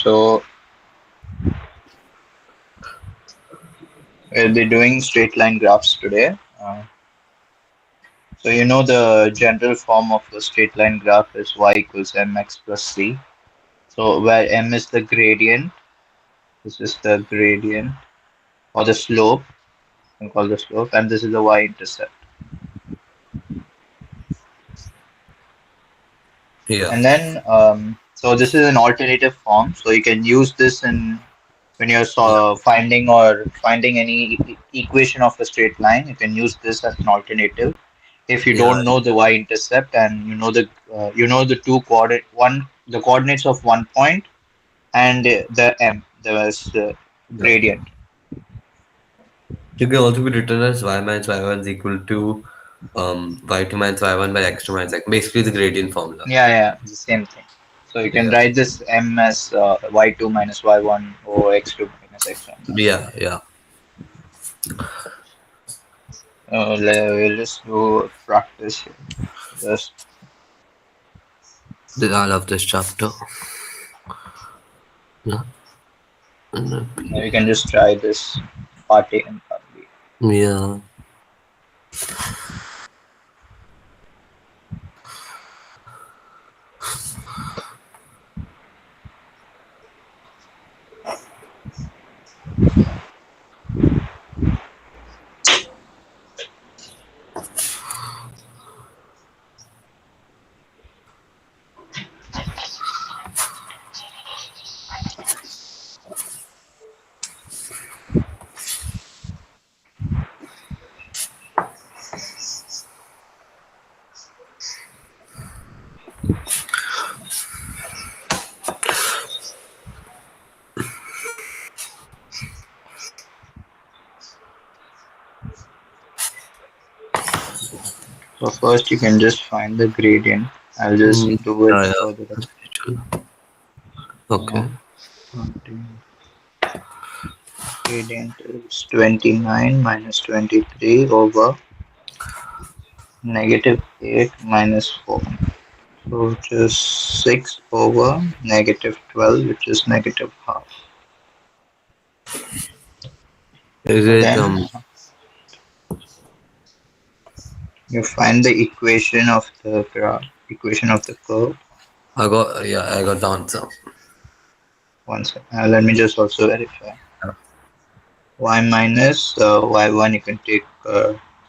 So we'll be doing straight line graphs today. So you know the general form of a straight line graph is y equals mx plus c. So where m is the gradient, this is the gradient or the slope, you can call the slope, and this is the y-intercept. Yeah, And then, so this is an alternative form. So you can use this in when you're yeah, finding any equation of a straight line. You can use this as an alternative. If you yeah, don't know the y-intercept and you know the two coordinate one the coordinates of one point and the m, the yeah. gradient. It can also be written as y minus y1 is equal to y2 minus y1 by x2 minus x. Basically, the gradient formula. Yeah, it's the same thing. So you can Yeah, write this m as y2 minus y1 or x2 minus x1. yeah, yeah. We'll just do a practice here. Just I love this chapter. Yeah, and you can just try this part A and part B. yeah. So first you can just find the gradient. I'll just Mm, do it yeah, yeah. for the As usual. Okay. yeah. Gradient is 29 minus 23 over negative 8 minus 4. So which is 6 over negative 12, which is negative half. Is So it then you find the equation of the curve. I got the answer. One second. Let me just also verify. Yeah. Y minus y1 you can take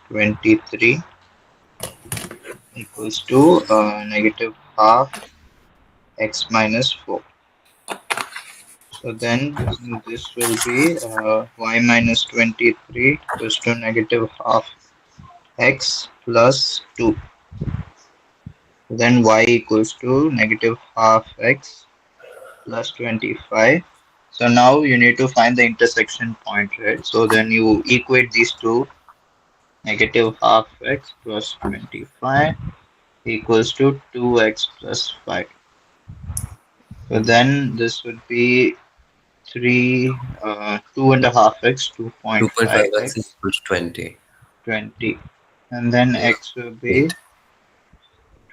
23 equals to negative half x minus 4. So then this will be y minus 23 equals to negative half x plus 2. Then y equals to negative half x plus 25. So now you need to find the intersection point, right? So then you equate these two, negative half x plus 25 equals to 2x plus 5. So then this would be 2.5x, 2.5x 2.5x, equals 20. 20. And then Yeah. x will be 8.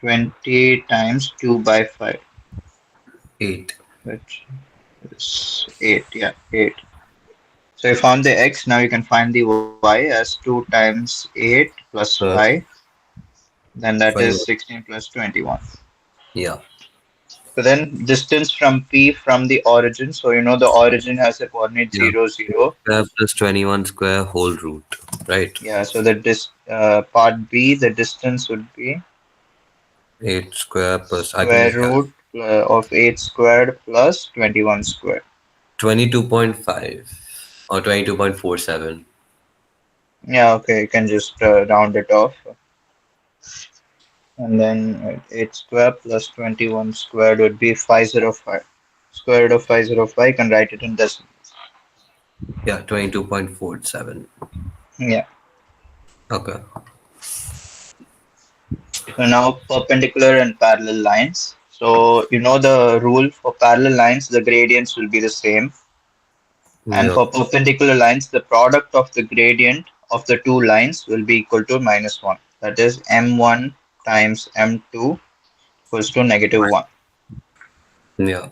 20 times 2 by 5, 8. which is 8. Yeah, 8. So you found the x, now you can find the y as 2 times 8 plus 5, Plus then that is 21. 16 plus 21. Yeah. So then distance from P from the origin, so you know the origin has a coordinate Yeah. 0, 8 0. square plus 21 square whole root. Right. Yeah, so the part B, the distance would be 8 square plus, I can square just calculate. root of 8 squared plus 21 squared. 22.5 or 22.47. Yeah, okay, you can just round it off. And then 8 squared plus 21 squared would be 505. Square root of 505, you can write it in decimals. Yeah, 22.47. Yeah. Okay. So now perpendicular and parallel lines. So you know the rule for parallel lines, the gradients will be the same. And Yep. for perpendicular lines, the product of the gradient of the two lines will be equal to minus 1. That is m1 times m2 equals to negative 1. Yeah.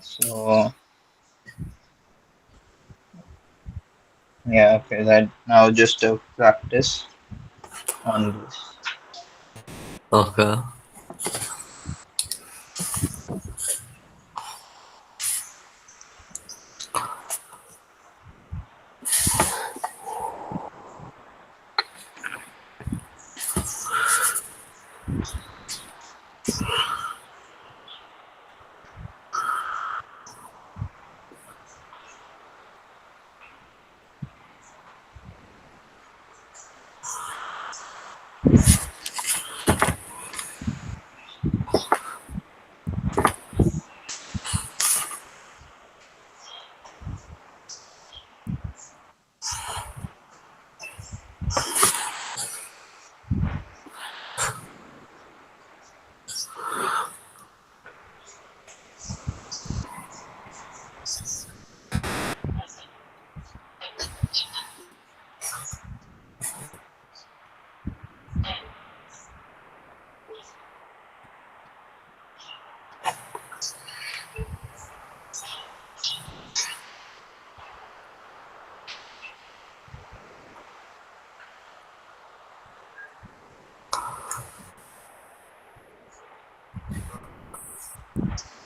So yeah, okay. That now just a practice on this. Okay.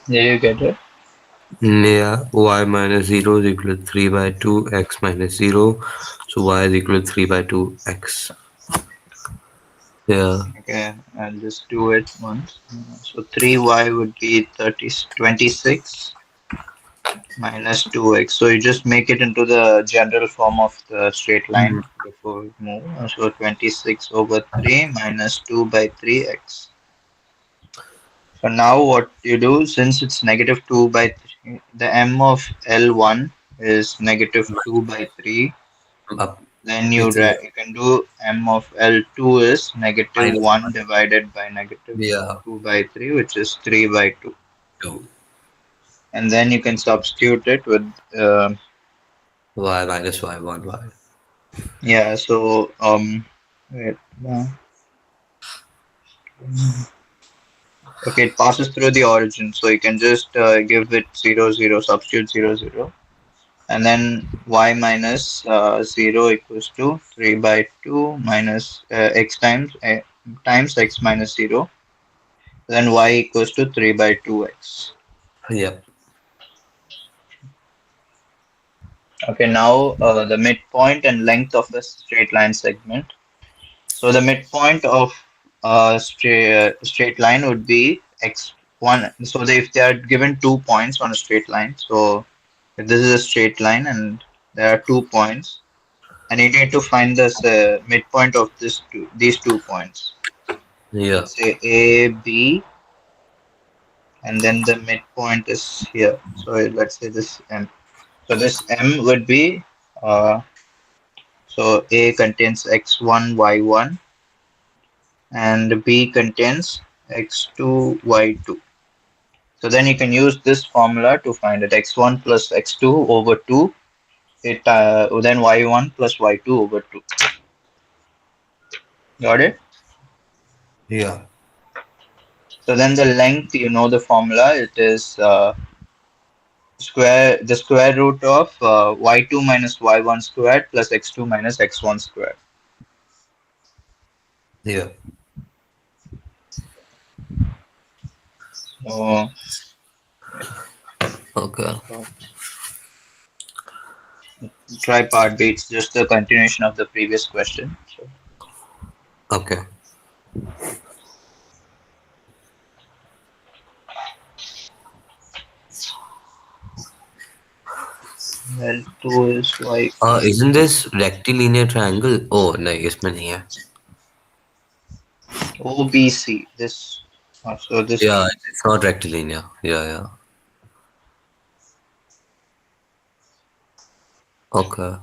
Did you get it? Yeah, y minus 0 is equal to 3 by 2 x minus 0. So y is equal to 3 by 2 x. Yeah. Okay, I'll just do it once. So 3y would be 26 minus 2x. So you just make it into the general form of the straight line Mm. before we move. So 26 over 3 minus 2 by 3x. So now what you do, since it's negative 2 by 3, the m of L1 is negative 2 by 3. Up. Then It's you can do m of L2 is negative minus 1 divided by negative yeah 2 by 3, which is 3 by 2. 2 And then you can substitute it with, y minus y 1 y. yeah, so, wait, okay, it passes through the origin. So you can just give it 0, 0, substitute 0, 0. And then y minus 0 equals to 3 by 2 minus x times x minus 0. Then y equals to 3 by 2x. Yep. Okay, now the midpoint and length of a straight line segment. So the midpoint of a straight line would be x1. So if they are given 2 points on a straight line, so if this is a straight line and there are 2 points, and you need to find this midpoint of these 2 points. Yeah. Let's say A, B, and then the midpoint is here. So let's say this M. So this M would be so A contains x1, y1, and B contains x2, y2. So then you can use this formula to find it x1 plus x2 over 2. It then y1 plus y2 over 2. Got it? Yeah. So then the length, you know the formula. It is the square root of y2 minus y1 squared plus x2 minus x1 squared. Yeah. So, Okay. so try part B. It's just the continuation of the previous question. So, Okay. L2 is y equals Isn't this rectilinear triangle? Oh, no, इसमें नहीं है. OBC. This so this Yeah, it's not rectilinear. Yeah, yeah. Okay.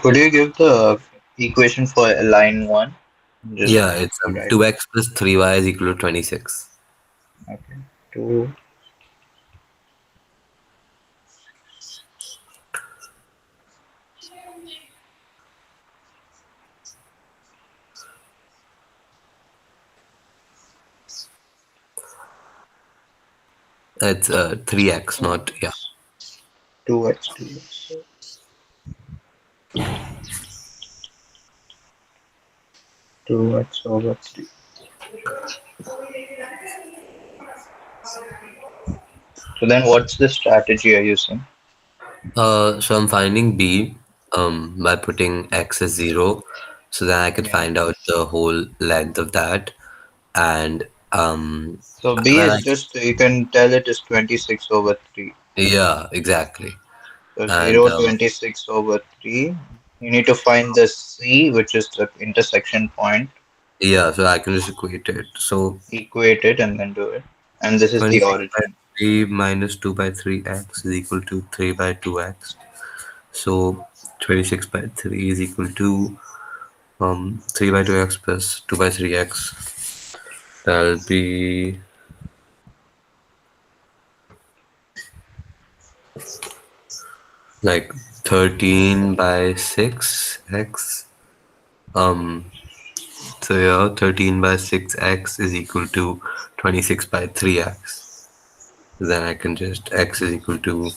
Could you give the equation for line one? Just Yeah, it's to write. 2x plus 3y is equal to 26. Okay. Two. It's 3x, So not, yeah. it's 2x, 2x, 2x over 3. So then what's the strategy you're using? So I'm finding b by putting x as 0, so then I could Yeah. find out the whole length of that. And So b well, is just, you can tell it is 26 over 3. yeah, exactly. So And 0, 26 over 3. You need to find the c, which is the intersection point, yeah, so I can just equate it. So equate it, and then do it. And this is the 26 by origin. 3 minus 2 by 3x is equal to 3 by 2x. So 26 by 3 is equal to 3 by 2x plus 2 by 3x. That'll be like 13 by 6x. Um, so yeah, 13 by 6x is equal to 26 by 3x. Then I can just x is equal to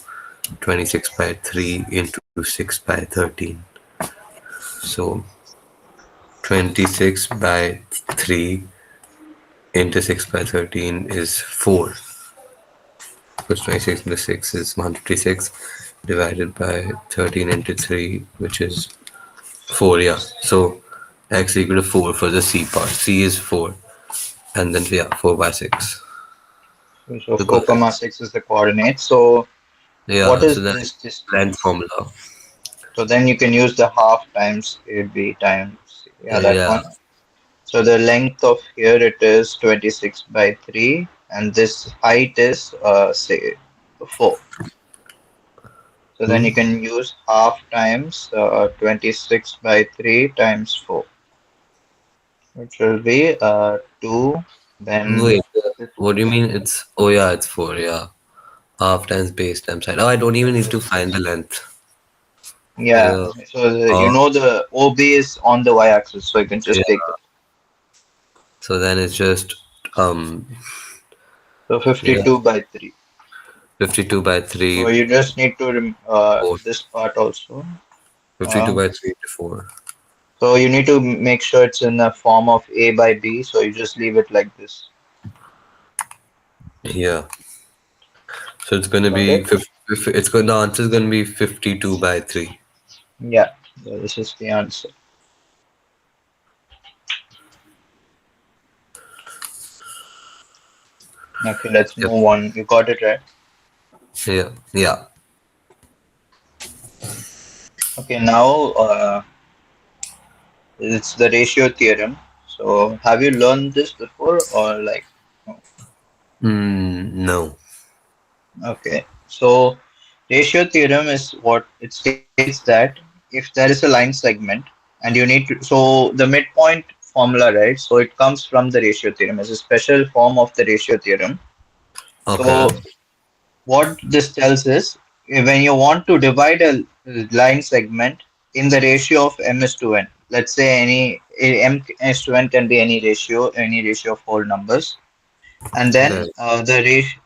26 by 3 into 6 by 13. So 26 by 3 into 6 by 13 is 4. Because 26 into 6 is 156 divided by 13 into 3, which is 4, yeah. So x equal to 4 for the C part. C is 4. And then, yeah, 4 by 6. So So go 4 ahead. comma 6 is the coordinate. So what Yeah, so is then this length distance? formula. So then you can use the half times AB times, yeah, that Yeah, one. So the length of here it is 26 by 3, and this height is say 4. So then you hmm? can use half times 26 by 3 times 4, which will be 2, then Wait, what do you mean? It's, oh yeah, it's 4, yeah. Half times base times height. Oh, I don't even need to find the length. yeah. Yeah. So you Oh, know the OB is on the y-axis, so you can yeah. just take it. So then it's just, um, So yeah, 52 by 3. 52 by So 3, you just need to 4. this part also. 52 Uh, by 3 to 4. so you need to make sure it's in the form of A by B. So you just leave it like this. Yeah. So it's gonna Got be, it? it's going, the answer is gonna be 52 by 3. Yeah. So this is the answer. Okay, let's Yep. move on. You got it right. Yeah. Yeah. Okay, now it's the ratio theorem. So have you learned this before or like no? No. Okay. So ratio theorem is what it states that if there is a line segment and you need to, so the midpoint formula, right? So it comes from the ratio theorem. It's a special form of the ratio theorem. Okay. So what this tells is when you want to divide a line segment in the ratio of m is to n, let's say m is to n can be any ratio of whole numbers, and then Right.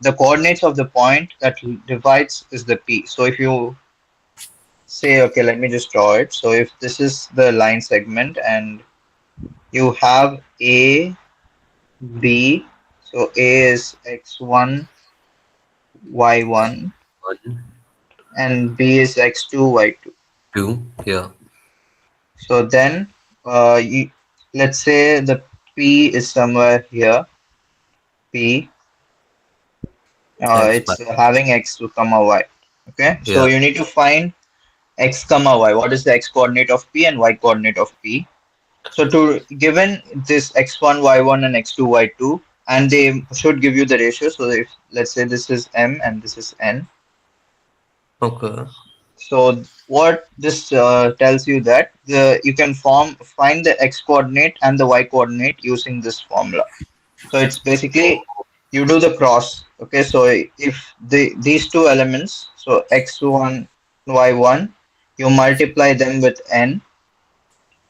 the coordinates of the point that divides is the p. So if you say, okay, let me just draw it. So if this is the line segment and you have a, b, so a is x1, y1, 1, and b is x2, y2. 2. Yeah. So then, let's say the P is somewhere here. P, X by. it's having x to comma y. Okay, so Yeah. you need to find x comma y. What is the x coordinate of P and y coordinate of P? So to given this x1, y1, and x2, y2, and they should give you the ratio. So if let's say this is m and this is n. Okay. So what this tells you that you can find the x coordinate and the y coordinate using this formula. So it's basically you do the cross. Okay, so if these two elements, so x1, y1, you multiply them with n,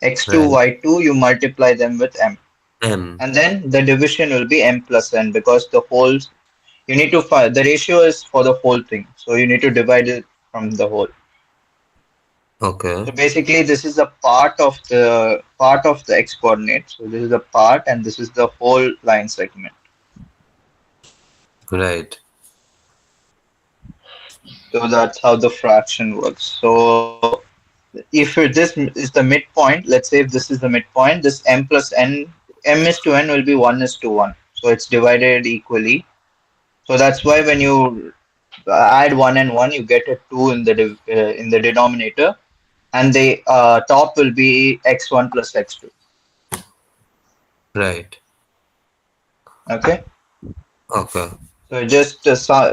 x2, Right. y2, you multiply them with m, M. and then the division will be m plus n because the wholes you need to find the ratio is for the whole thing, so you need to divide it from the whole. Okay. So basically, this is a part of the x coordinate. So this is the part, and this is the whole line segment. Right. So that's how the fraction works. So if this is the midpoint, let's say if this is the midpoint, this m plus n, m is to n will be 1 is to 1. So it's divided equally. So that's why when you add 1 and 1, you get a 2 in the denominator, and the top will be x1 plus x2. Right. Okay. Okay. So just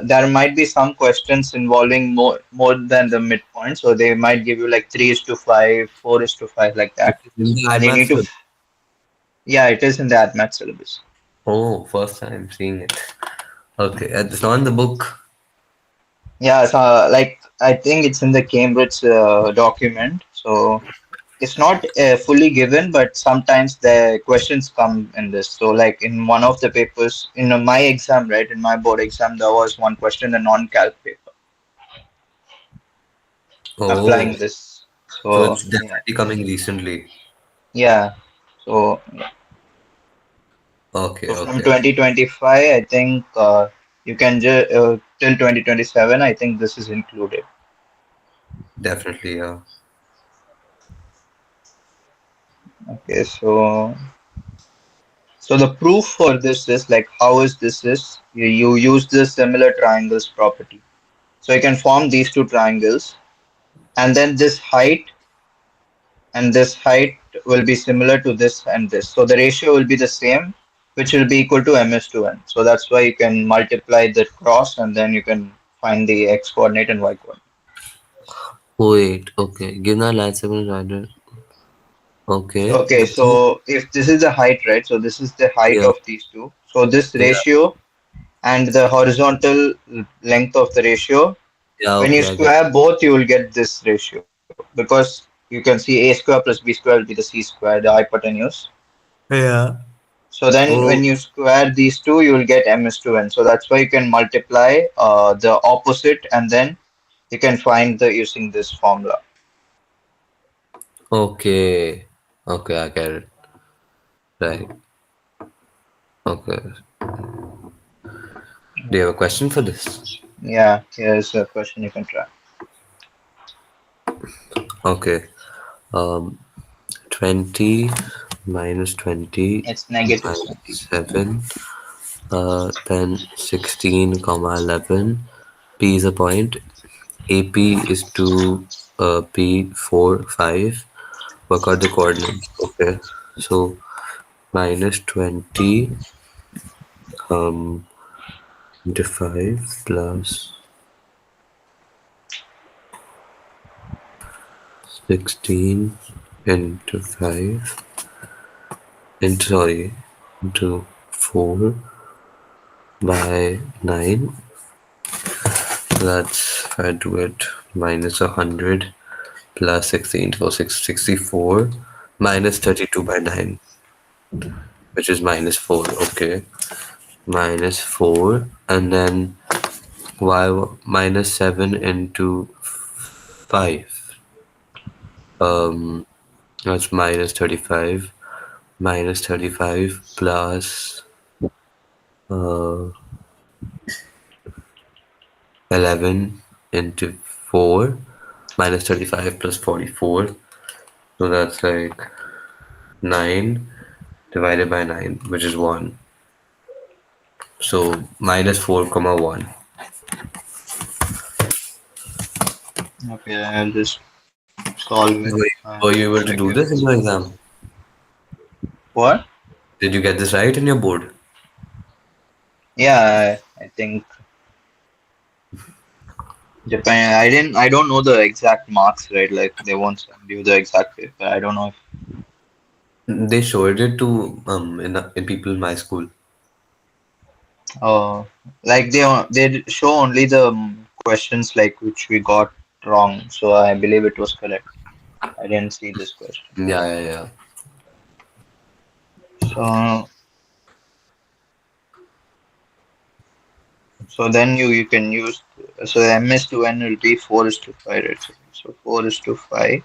there might be some questions involving more than the midpoint. So they might give you like 3 is to 5, 4 is to 5 like It that. is in the And you need advanced to, syllabus. yeah, it is in the AdMath syllabus. Oh, first time seeing it. Okay. It's not in the book. Yeah, so like I think it's in the Cambridge document. So it's not fully given, but sometimes the questions come in this. So like in one of the papers, in my exam, right, in my board exam, there was one question, the non-calc paper, Oh. applying this. So So it's yeah, definitely coming recently. yeah. So Okay. so from Okay. 2025, I think you can just till 2027. I think this is included. Definitely. Yeah. Okay, so the proof for this is like how is this is you use this similar triangles property. So you can form these two triangles, and then this height and this height will be similar to this and this. So the ratio will be the same, which will be equal to ms to n. So that's why you can multiply the cross, and then you can find the x coordinate and y coordinate. Wait. Okay. Give that last second rider. So, Okay. okay, so if this is the height, right? So this is the height Yeah. of these two. So this Yeah. ratio and the horizontal length of the ratio, Yeah. when you Okay. I get. square both, you will get this ratio because you can see a square plus b square will be the c square, the hypotenuse. Yeah. So then Oh. when you square these two, you will get m is to n. So that's why you can multiply the opposite, and then you can find the using this formula. Okay. Okay. I get it. Right. Okay. Do you have a question for this? Yeah, here's a question you can try. Okay. Um, 20 minus 20 It's negative minus 20. 7, then 16 comma 11. P is a point. AP is to P 4 5. Work out the coordinates. Okay. So minus 20 um, into 5 plus 16 into 5 into sorry into 4 by 9. That's if I do it minus 100 plus 16 for 64 minus 32 by 9, which is minus 4. Okay, minus 4, and then y minus 7 into 5. Um, that's minus 35. Minus 35 plus uh, 11 into 4. Minus 35 plus 44. So that's like 9 divided by 9, which is 1. So minus 4 comma 1. Okay, I'll just solve it. Were you able to Check do your this in answer. your exam? What? Did you get this right in your board? Yeah, I think Japan. I don't know the exact marks, right? Like they won't send you the exact paper. I don't know if They showed it to in people in my school. uh like they show only the questions like which we got wrong. So I believe it was correct. I didn't see this question. Yeah, yeah, yeah. So then you can use so M is to N will be 4:5, right? So 4:5.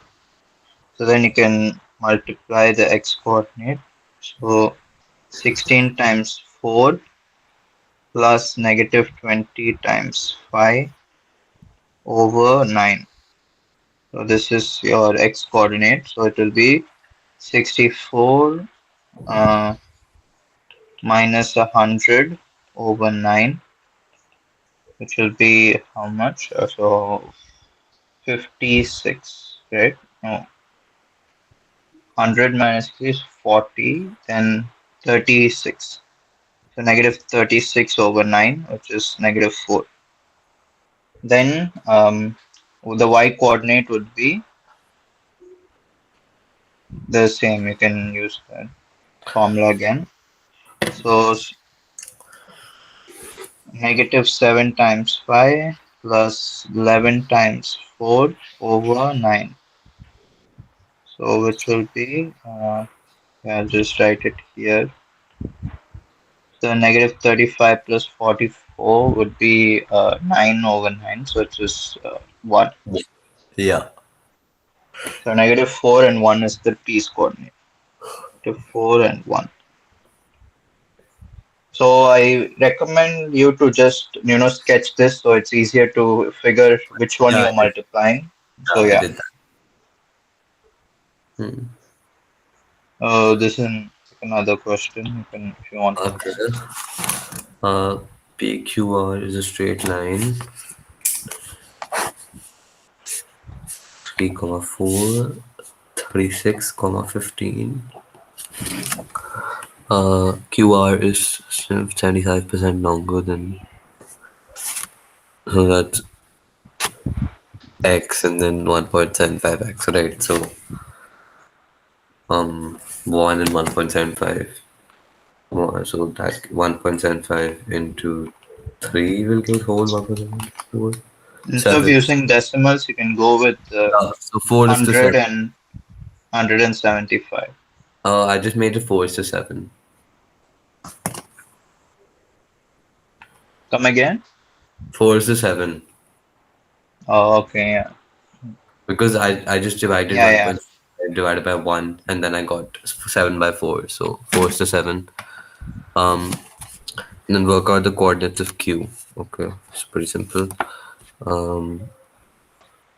So then you can multiply the x coordinate. So 16 times 4 plus negative 20 times 5 over 9. So this is your x coordinate. So it will be 64 uh, minus 100 over 9, which will be how much? So 56, right? No, 100 minus is 40, then 36. So negative 36 over 9, which is negative 4. Then the y coordinate would be the same. You can use that formula again. So negative 7 times 5 plus 11 times 4 over 9. So which will be, yeah, I'll just write it here. So negative 35 plus 44 would be 9 over 9. So it's just 1. Yeah. So negative 4 and 1 is the piece coordinate. Negative 4 and 1. So I recommend you to just sketch this so it's easier to figure which one Yeah, you're multiplying. So I yeah, did that. Hmm. this is another question. You can if you want to Okay. answer. PQR is a straight line, 3 comma 4, 36 comma 15. QR is 75% longer than, so that's X and then 1.75X, right? So 1 and 1.75. So that 1.75 into 3 will give whole 1.74. Instead of 7. using decimals, you can go with So 4 is to 7. 100 and 175. I just made it 4 is to 7. Come again? 4 is to 7. Oh, okay, yeah, Because I just divided yeah, yeah. 1.5 divided by 1 and then I got 7 by 4. So 4 is to 7. Um, and then work out the coordinates of Q. Okay, it's pretty simple. Um,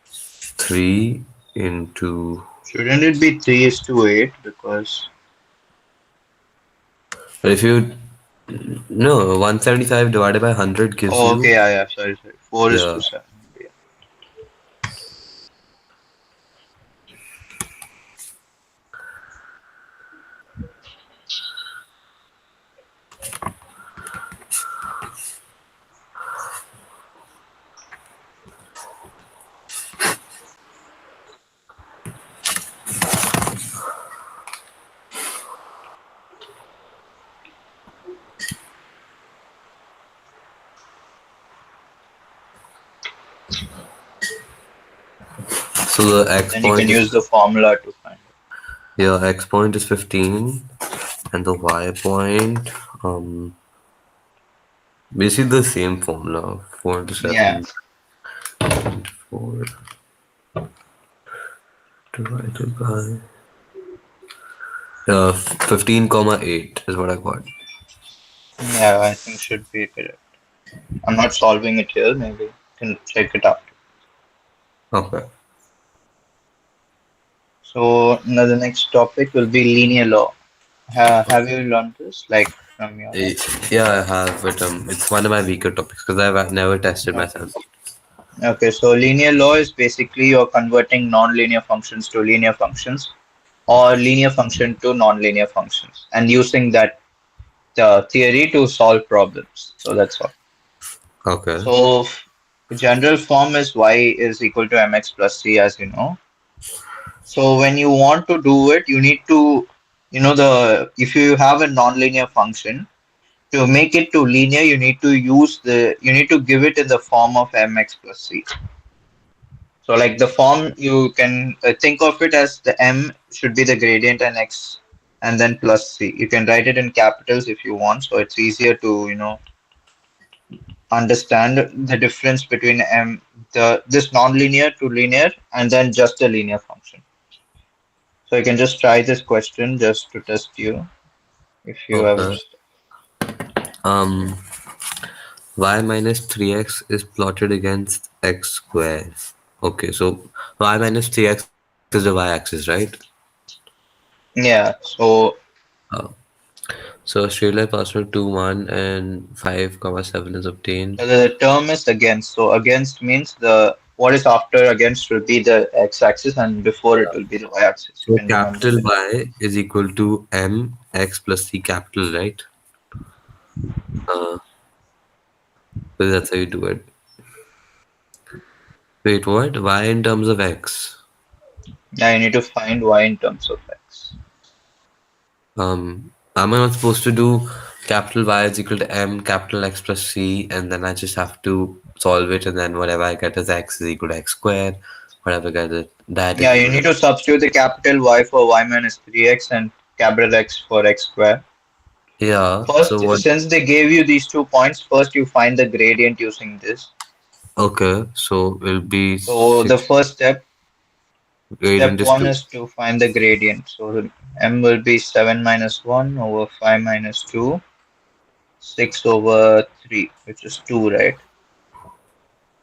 3 into. Shouldn't it be 3:8 because But if you. No, 175 divided by 100 gives oh, okay, you. yeah, yeah, sorry. 4 is to Yeah. 7. Yeah. So the X Then you can point is. use the formula to find it. Yeah, X point is 15 and the Y point. Basically the same formula. 4 to Yeah, 7. 4 divided by 15 comma 8 is what I got. yeah, I think should be correct. I'm not solving it here. Maybe you can check it out. Okay. So now the next topic will be linear law. Have you learned this like from your? Eh, Yeah, I have, but it's one of my weaker topics because I've never tested No. myself. Okay, so linear law is basically you're converting non-linear functions to linear functions or linear function to non-linear functions and using that theory to solve problems. So that's all. Okay. So General form is y is equal to mx plus c, as you know. So when you want to do it, you need to, if you have a nonlinear function, to make it to linear, you need to give it in the form of mx plus c. So like the form, you can think of it as the m should be the gradient and x and then plus c. You can write it in capitals if you want, so it's easier to, understand the difference between this nonlinear to linear and then just a linear function. So you can just try this question just to test you if you have. Okay. Um, y minus 3x is plotted against x squared. Okay, so y minus 3x is the y-axis, right? Yeah, so So straight line passed 2, 1, and 5, comma 7 is obtained. the term is against. So against means the what is after against will be the x-axis and before it will be the y-axis. You So can remember capital that. Y is equal to m x plus c capital, right? So that's how you do it. Wait, what? Y in terms of x. Yeah, you need to find y in terms of x. Am I not supposed to do capital Y is equal to m capital X plus c, and then I just have to solve it, and then whatever I get as x is equal to x squared, whatever I get it, that is Yeah, you equal to. need to substitute the capital Y for y minus 3x and capital X for x square. Yeah, so First, what? since they gave you these 2 points, first you find the gradient using this. Okay, so it'll be So the 6, first step gradient is one 2. is to find the gradient. So m will be 7 minus 1 over 5 minus 2, 6 over 3, which is 2, right?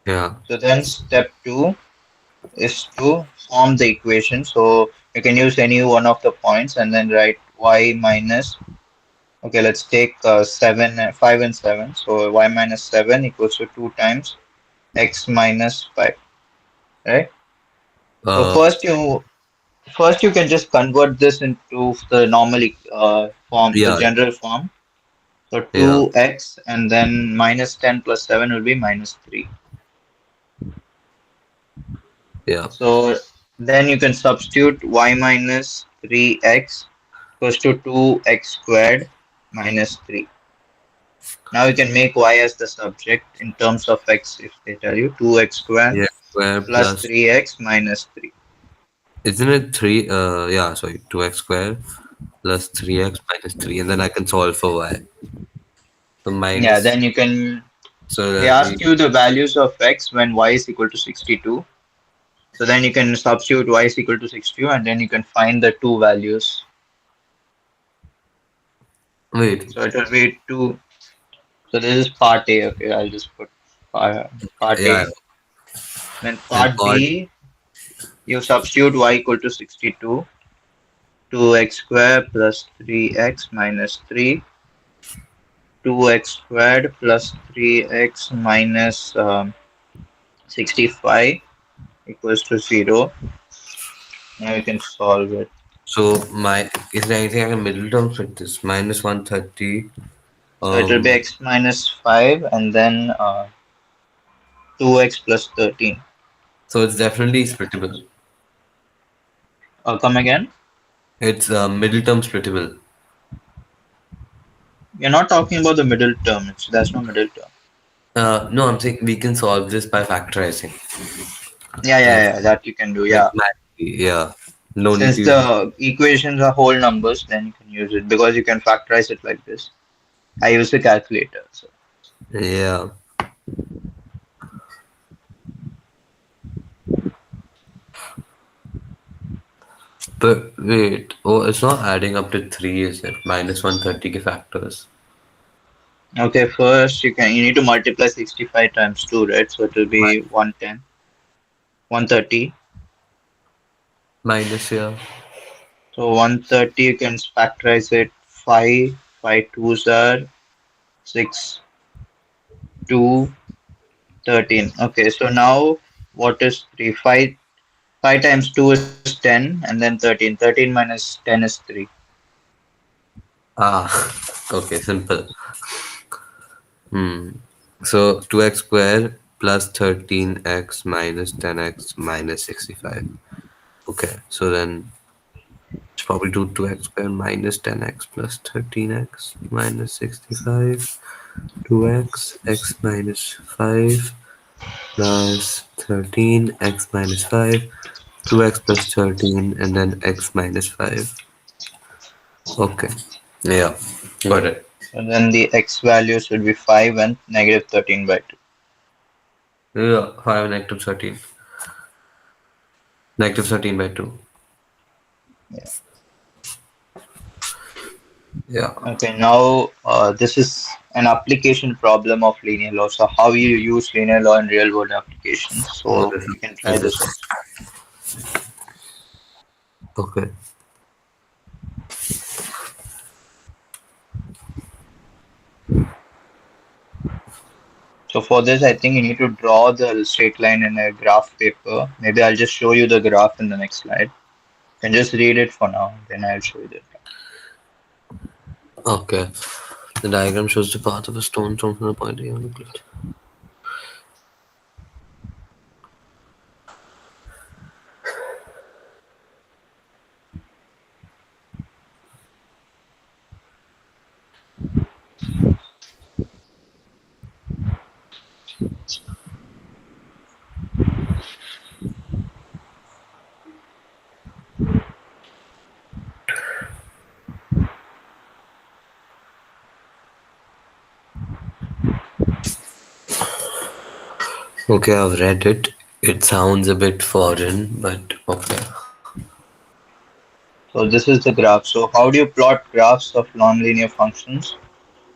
Yeah, So then step 2 is to form the equation. So you can use any one of the points and then write y minus. Okay, let's take 5 and 7. So y minus 7 equals to 2 times x minus 5, right? So uh, first you can just convert this into the normal form, the yeah, general form. So yeah, 2x and then minus 10 plus 7 will be minus 3. yeah. So then you can substitute y minus 3x equals to 2x squared minus 3. Now you can make y as the subject in terms of x if they tell you 2x squared 3x square plus plus, 3x minus 3. isn't it 3? Yeah, sorry, 2x square plus 3x minus 3, and then I can solve for y. So Yeah, minus, then you can. so They that'll ask be, you the values of x when y is equal to 62. So then you can substitute y is equal to 62 and then you can find the two values. wait, So it will be 2. So this is part A. Okay, I'll just put part yeah, A. Then and part odd, B, you substitute y equal to 62, 2x squared plus 3x minus 3, 2x squared plus 3x minus 65 equals to 0. Now you can solve it. so my, is there anything I can middle terms with this? Minus 130, So it will be um, x minus 5 and then 2x plus 13. so it's definitely splittable. Come again? It's middle term splittable. You're not talking about the middle term. There's no middle term. No, I'm saying we can solve this by factorizing. Yeah, yeah, Like, yeah. That you can do. like Yeah. mathematically, yeah. No need Since to use, the equations are whole numbers, then you can use it because you can factorize it like this. I use the calculator. So yeah. But wait, oh, it's not adding up to 3, is it? Minus 130 ke factors. okay, first you need to multiply 65 times 2, right? So it will be Min- 110, 130. Minus, yeah. So 130 you can factorize it 5, 5 twos are 6, 2, 13. Okay, so now what is 3? 5 times 2 is 10 and then 13. 13 minus 10 is 3. Ah, okay, simple. Hmm. So 2x square plus 13x minus 10x minus 65. Okay, so then it's probably do 2x squared minus 10x plus 13x minus 65. 2x, x minus 5 plus 13, x minus 5, 2x plus 13, and then x minus 5. Okay, yeah, got it. So then the x values will be 5 and negative 13 by 2. Yeah, 5 and negative 13. Negative 13 by 2. Yeah. Yeah. Okay, now this is an application problem of linear law. So how you use linear law in real world applications. Oh, So you can try this this is also. okay. So for this, I think you need to draw the straight line in a graph paper. Maybe I'll just show you the graph in the next slide. You can just read it for now, then I'll show you the graph. Okay. The diagram shows the path of a stone thrown from the point A on the cliff. Okay, I've read it. It sounds a bit foreign, but okay. So this is the graph. So how do you plot graphs of nonlinear functions?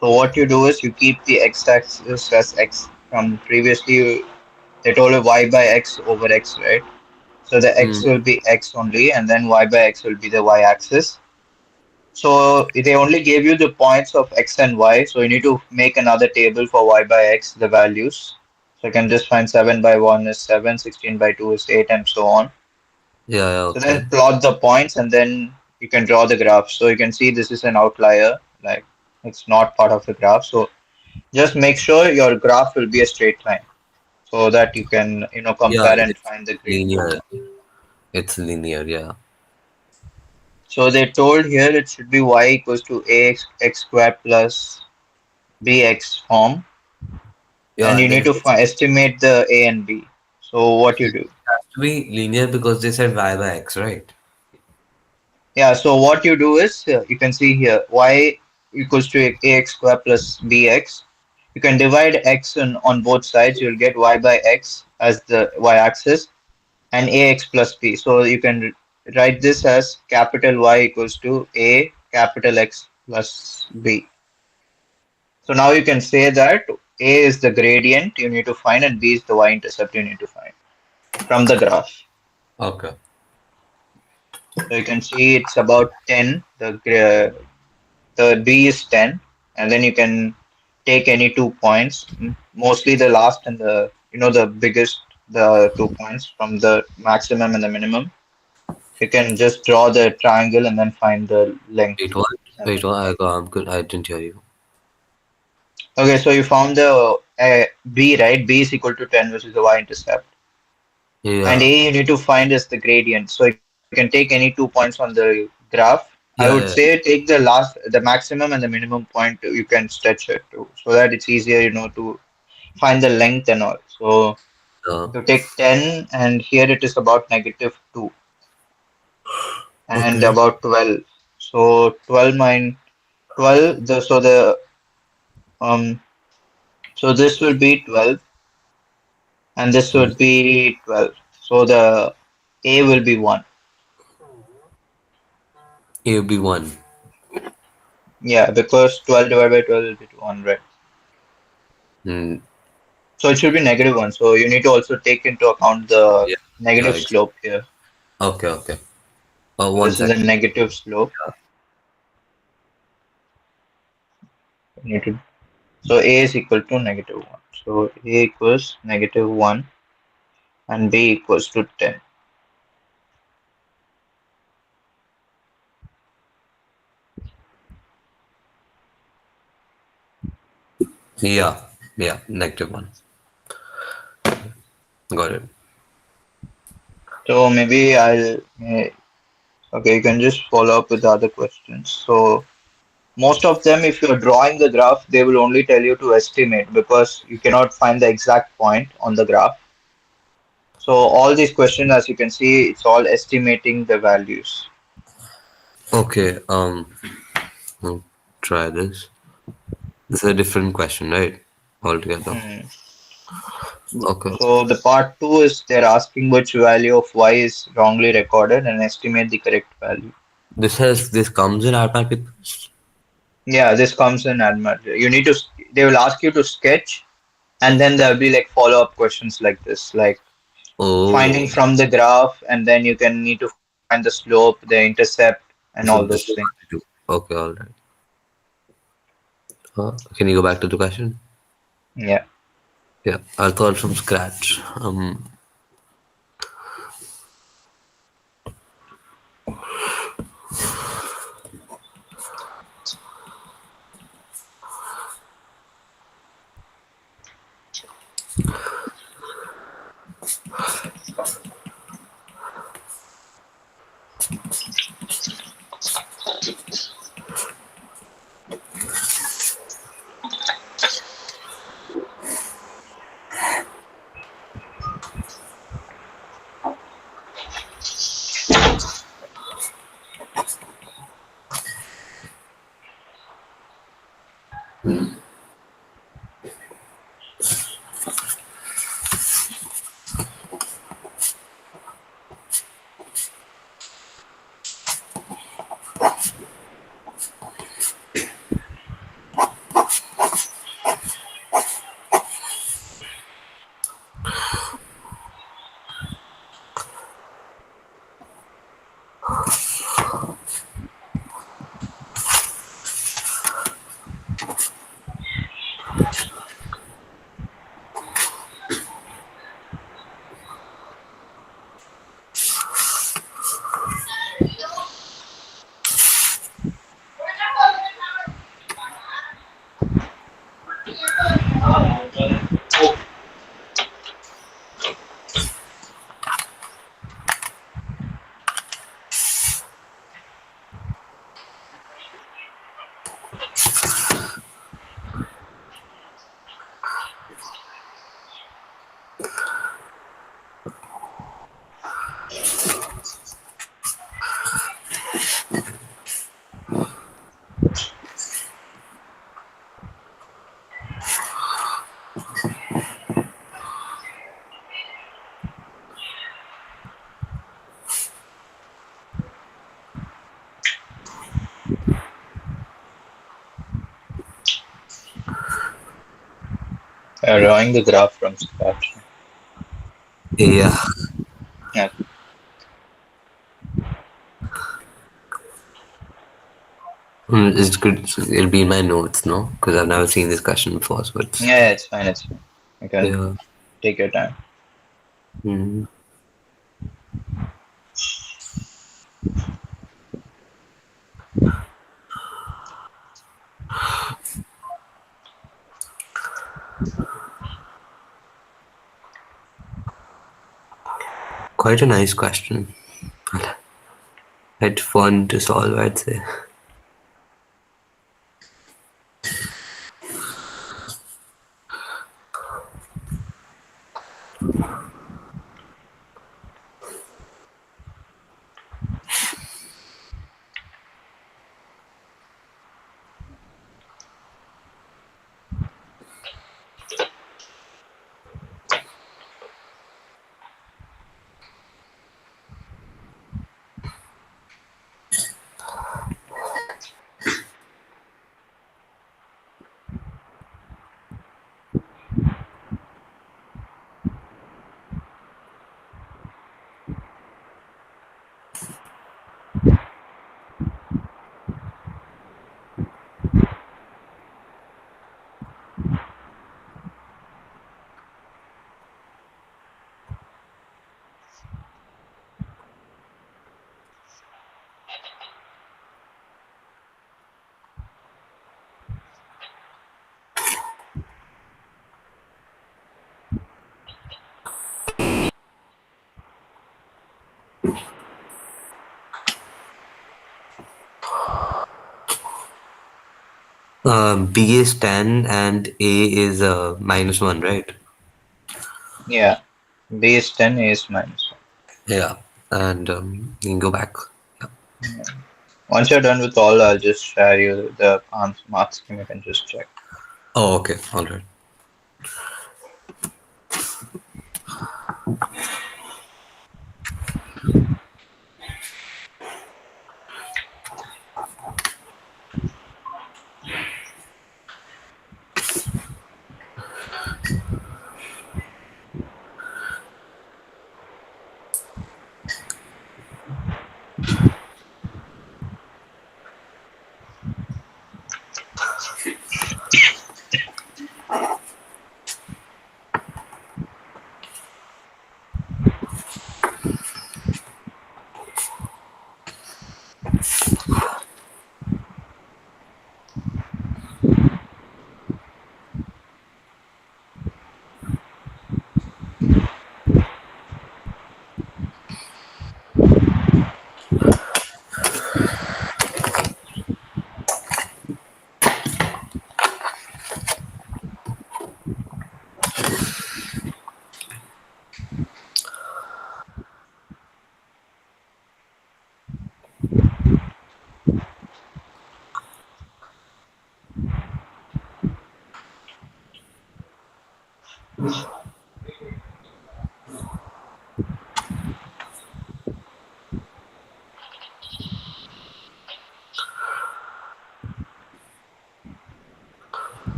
So what you do is you keep the x-axis as x. From previously they told you y by x over x, right? So the Hmm. x will be x only, and then y by x will be the y-axis. So they only gave you the points of x and y. So you need to make another table for y by x, the values. So you can just find 7 by 1 is 7, 16 by 2 is 8, and so on. Yeah, yeah, So okay. then plot the points, and then you can draw the graph. So you can see this is an outlier, like it's not part of the graph. So just make sure your graph will be a straight line so that you can, Yeah, compare and it's find the gradient. linear. It's linear, yeah. So they told here it should be y equals to ax x squared plus bx form, Yeah, and you and then need it to estimate the a and b. So what you do? has to be linear because they said y by x, right? Yeah, so what you do is you can see here y equals to ax squared plus bx. You can divide x on both sides. You'll get y by x as the y-axis and ax plus b. So you can write this as capital Y equals to a capital X plus b. So now you can say that a is the gradient you need to find and b is the y-intercept you need to find from the graph. Okay. So you can see it's about 10. The b is 10, and then you can take any 2 points, mostly the last and the biggest, the 2 points from the maximum and the minimum. You can just draw the triangle and then find the length. Wait, what? And Wait, then, what? I'm good. I didn't hear you. okay, so you found the b, right? B is equal to 10, which is the y-intercept. And Yeah. a you need to find is the gradient. So you can take any 2 points on the graph. I would Yeah, say yeah. take the maximum and the minimum point. You can stretch it to so that it's easier, to find the length and all. So Uh, you take 10, and here it is about negative 2 and okay. about 12. So 12 minus 12, um so this will be 12 and this Hmm. would be 12. So the A will be 1. A will be 1. Yeah, because 12 divided by 12 will be 200. Hmm. So it should be negative 1. So you need to also take into account the Yeah, yeah, negative slope here. okay, okay. So One this is a second. negative slope. You need to, so A is equal to negative 1. So A equals negative 1 and B equals to 10. Yeah, yeah, negative 1. Got it. So maybe okay, you can just follow up with the other questions. So most of them, if you're drawing the graph, they will only tell you to estimate because you cannot find the exact point on the graph. So all these questions, as you can see, it's all estimating the values. Okay, I'll try this. This is a different question, right? Altogether. Hmm. Okay. So the part two is they're asking which value of y is wrongly recorded and estimate the correct value. This comes in automatic papers. Yeah, this comes in admit. You need to, they will ask you to sketch, and then there'll be like follow-up questions like this, like finding Oh, from the graph, and then you can need to find the slope, the intercept, and all so those this is things. what I do. Okay, all right. Can you go back to the question? Yeah. Yeah, I'll start from scratch. Drawing the graph from scratch. Yeah, Yeah. it's good. It'll be in my notes, no? Because I've never seen this question before, so it's Yeah, it's fine. It's fine. You can yeah. take your time. Mm, quite a nice question. Quite fun to solve, I'd say. B is 10 and A is minus 1, right? Yeah, base 10 is minus Yeah. And you can go back. Yeah. 1. Yeah. Once you're done with all, I'll just share you the mark scheme. You can just check. Oh, okay. All right.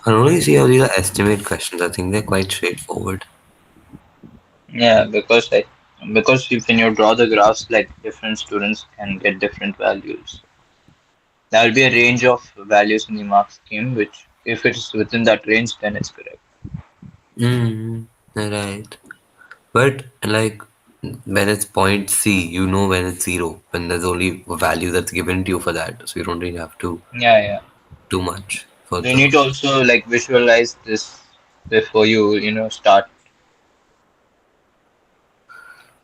I don't really see how these are estimate questions. I think they're quite straightforward. Yeah, because if when you draw the graphs, like different students can get different values. There will be a range of values in the mark scheme, which if it's within that range, then it's correct. Mm, right. But like when it's point C, you know when it's zero, when there's only a value that's given to you for that. So you don't really have to Yeah, yeah. do much for You need to those. also like visualize this before you start.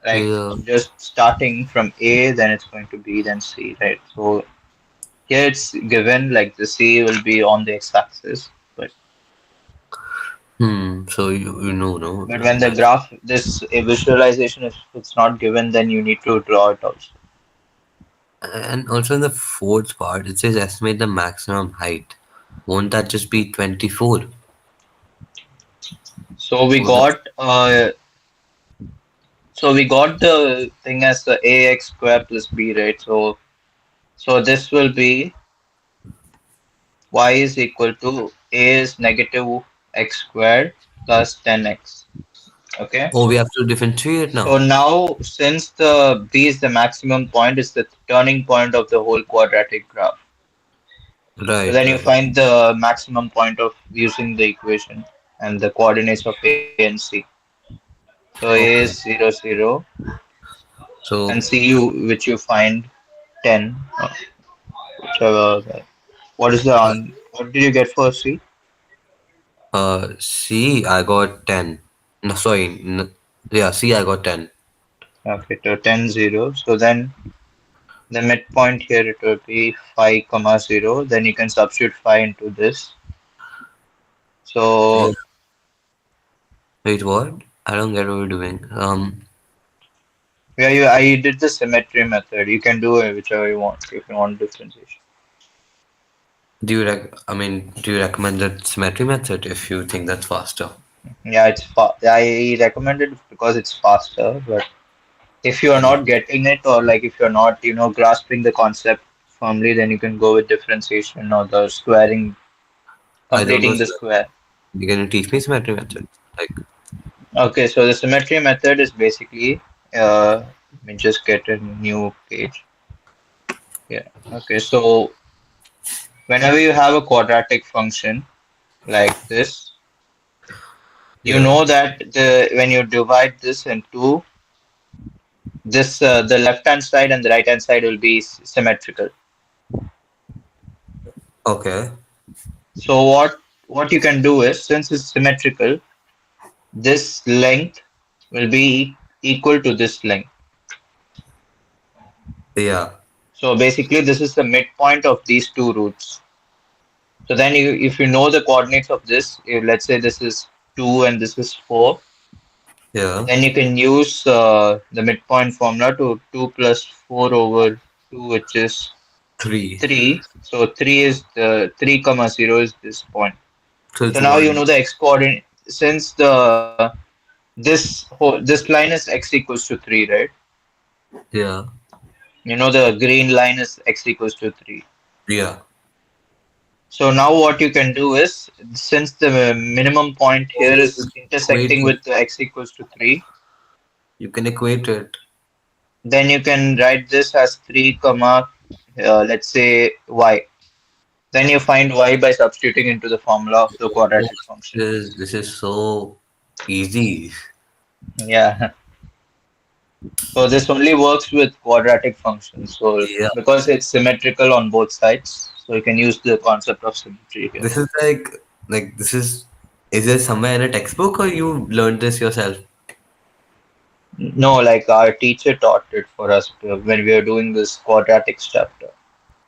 Like Yeah. just starting from A, then it's going to B, then C, right? So here it's given like the C will be on the x-axis, but So you know, no, but when the that. graph this a visualization if it's not given, then you need to draw it also. And also in the fourth part, it says estimate the maximum height. Won't that just be 24? So we So that's got the thing as the ax square plus b, right? So this will be y is equal to a is negative x squared plus 10x. Okay. oh, we have to differentiate So now. now since the b is the maximum point, is the turning point of the whole quadratic graph. So Right, then you right. find the maximum point of using the equation and the coordinates of A and C. So A is Okay. 0, 0, and So C you which you find 10. Whichever. What is the uh, what did you get for C? C I got 10. No, sorry. Yeah, C I got 10. Okay, so 10, 0. So then the midpoint here it will be 5 comma 0. Then you can substitute 5 into this. Yeah. So Wait, what? I don't get what we're doing. yeah, I did the symmetry method. You can do it whichever you want if you want differentiation. I mean, do you recommend the symmetry method if you think that's faster? Yeah, it's I recommend it because it's faster, but if you're not getting it or like if you're not, grasping the concept firmly, then you can go with differentiation or the squaring, I don't know completing the symmetry. square. Can you teach me symmetry method? Like, Okay, so the symmetry method is basically, let me just get a new page. Yeah. Okay, so whenever you have a quadratic function like this, you yeah. know that the when you divide this into This the left hand side and the right hand side will be symmetrical. Okay. So what you can do is, since it's symmetrical, this length will be equal to this length. Yeah. So basically, this is the midpoint of these two roots. So then, if you know the coordinates of this, let's say this is 2 and this is 4, Yeah. then you can use the midpoint formula to 2 plus 4 over 2, which is 3. 3. So 3 is the 3 comma 0 is this point. So So it's now you know 1. the x coordinate since the this line is x equals to 3, right? Yeah. You know the green line is x equals to 3. Yeah. So now what you can do is, since the minimum point Oh, here you is can equate intersecting it. with the x equals to 3, You can equate it. then you can write this as 3 comma, let's say y. Then you find y by substituting into the formula of the Oh, quadratic function. this is so easy. Yeah. So this only works with quadratic functions. So Yeah. because it's symmetrical on both sides, so you can use the concept of symmetry here. This is like this is there somewhere in a textbook or you learned this yourself? No, like our teacher taught it for us when we were doing this quadratics chapter.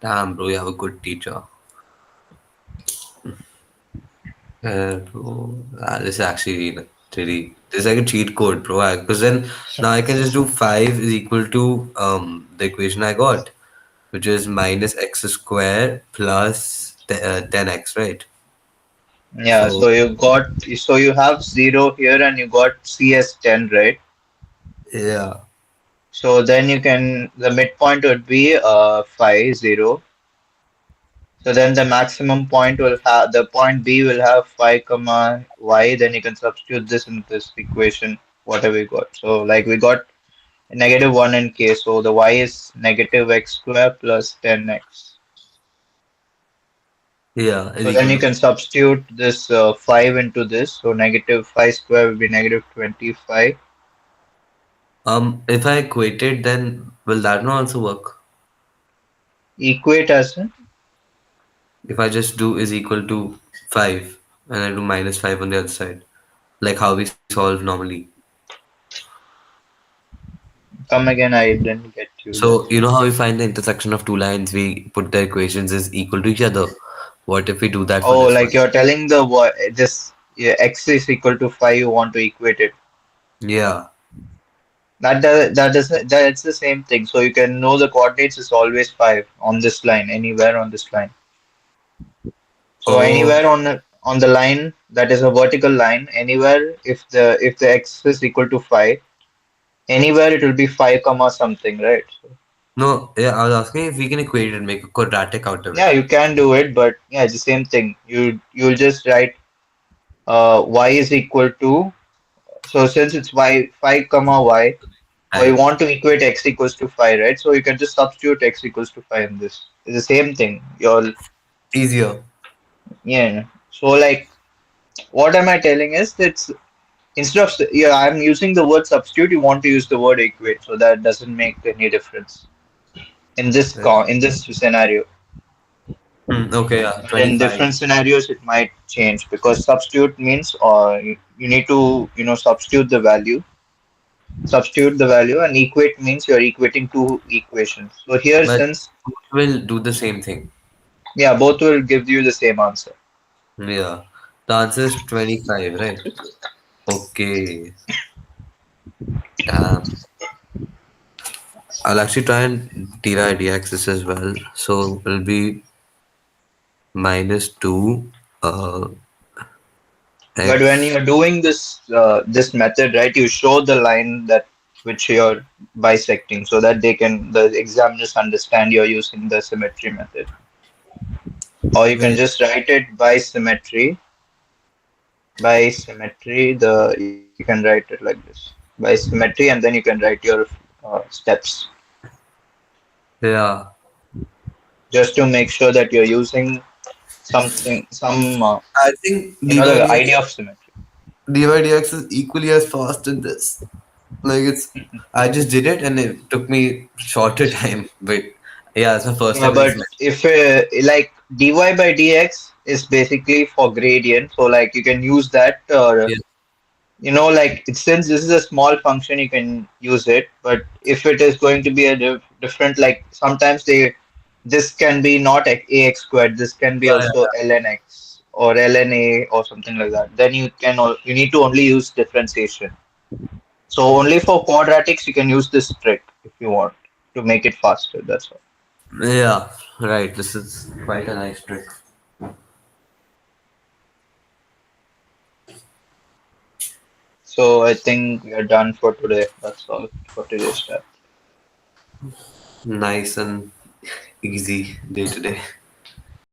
Damn, bro, you have a good teacher. Bro, this is actually like, really this is like a cheat code, bro. Because then now I can just do 5 is equal to the equation I got, which is minus x square plus 10x, right? Yeah, So so you have 0 here and you got CS10, right? yeah, So then the midpoint would be 5 0. So then the maximum point will have the point B will have 5 comma y. Then you can substitute this in this equation, whatever we got. So like we got negative 1 in k. So the y is negative x square plus 10x. yeah, is So then equal you to. can substitute this 5 into this. So negative 5 square will be negative 25. If I equate it, then will that not also work? Equate as in, If I just do is equal to 5 and I do minus 5 on the other side, like how we solve normally. come again, I didn't get you there. So, you know how we find the intersection of two lines, we put the equations as equal to each other. What if we do that for Oh, this like one? you're telling this yeah, x is equal to 5, you want to equate it. Yeah. That's the same thing. So you can know the coordinates is always 5 on this line, anywhere on this line. So Oh, anywhere on the line that is a vertical line, anywhere if the x is equal to 5, anywhere it will be 5 comma something, right? So, no, yeah, I was asking if we can equate it, make a quadratic out of yeah, it. you can do it, but yeah, it's the same thing. You'll just write y is equal to, so since it's y 5 comma y, we Right. want to equate x equals to 5, right? So you can just substitute x equals to 5 in this. It's the same thing. Easier. Yeah. So like, what am I telling is that instead of yeah, I'm using the word substitute, you want to use the word equate, so that doesn't make any difference Yeah. in this scenario. Okay, yeah, But in 25. different scenarios, it might change because substitute means you need to substitute the value, and equate means you're equating two equations. So here, But since both will do the same thing. yeah, both will give you the same answer. Yeah. The answer is 25, right? Okay. Damn. I'll actually try and divide the axis as well. So it'll be minus 2 uh, But when x. you're doing this method, right, you show the line that which you're bisecting, so that the examiners understand you're using the symmetry method. Or you can Wait, just write it by symmetry. By symmetry, the you can write it like this. By symmetry, and then you can write your steps yeah. just to make sure that you're using something, I think the idea of symmetry. dy dx is equally as fast in this. Like I just did it and it took me shorter time. But yeah, it's my first Yeah, time in this but method. if like dy by dx is basically for gradient, so like you can use that, or Yeah, like since this is a small function, you can use it. But if it is going to be a different, like sometimes this can be not ax squared, this can be yeah, also ln x or ln a or something like that. Then you need to only use differentiation. So only for quadratics you can use this trick if you want to make it faster. That's all. yeah. Yeah, right. This is quite a nice trick. So I think we are done for today. That's all for today's chat. Nice and easy day today.